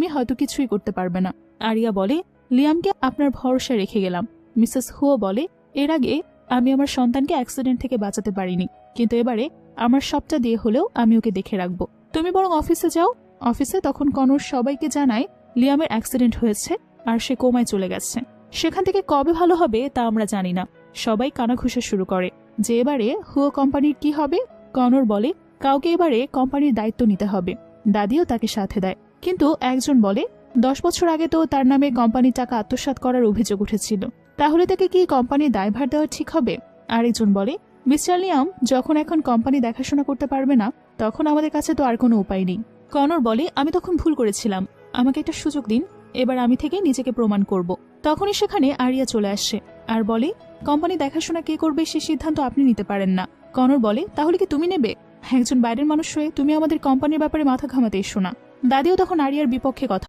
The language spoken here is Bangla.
তুমি হয়তো কিছুই করতে পারবে না। আরিয়া বলে, লিয়ামকে আপনার ভরসা রেখে গেলাম। মিসেস হুও বলে, এর আগে আমি আমার সন্তানকে অ্যাক্সিডেন্ট থেকে বাঁচাতে পারিনি, কিন্তু এবারে আমার সবটা দিয়ে হলেও আমি ওকে দেখে রাখবো। তুমি বরং অফিসে যাও। অফিসে তখন কনর সবাইকে জানায় লিয়ামের অ্যাক্সিডেন্ট হয়েছে আর সে কোমায় চলে গেছে। সেখান থেকে কবে ভালো হবে তা আমরা জানি না। সবাই কানাঘুষা শুরু করে যে এবারে হুও কোম্পানির কি হবে। কনর বলে, কাউকে এবারে কোম্পানির দায়িত্ব নিতে হবে। দাদিও তাকে সাথে দেয়, কিন্তু একজন বলে 10 বছর আগে তো তার নামে কোম্পানির টাকা আত্মসাৎ করার অভিযোগ উঠেছিল, তাহলে তাকে কি কোম্পানির দায়ভার দেওয়া ঠিক হবে? আরেকজন বলে, মিস্টার লিয়াম যখন এখন কোম্পানি দেখাশোনা করতে পারবে না, তখন আমাদের কাছে তো আর কোনো উপায় নেই। কনর বলে, আমি তখন ভুল করেছিলাম, আমাকে একটা সুযোগ দিন, এবার আমি থেকে নিজেকে প্রমাণ করব। তখনই সেখানে আরিয়া চলে আসে আর বলে, কোম্পানি দেখাশোনা কে করবে সে সিদ্ধান্ত আপনি নিতে পারেন না। কনর বলে, তাহলে কি তুমি নেবে? একজন বাইরের মানুষ হয়ে তুমি আমাদের কোম্পানির ব্যাপারে মাথা ঘামাতে এসো না। দাদিও তখন আরিয়ার বিপক্ষে কথা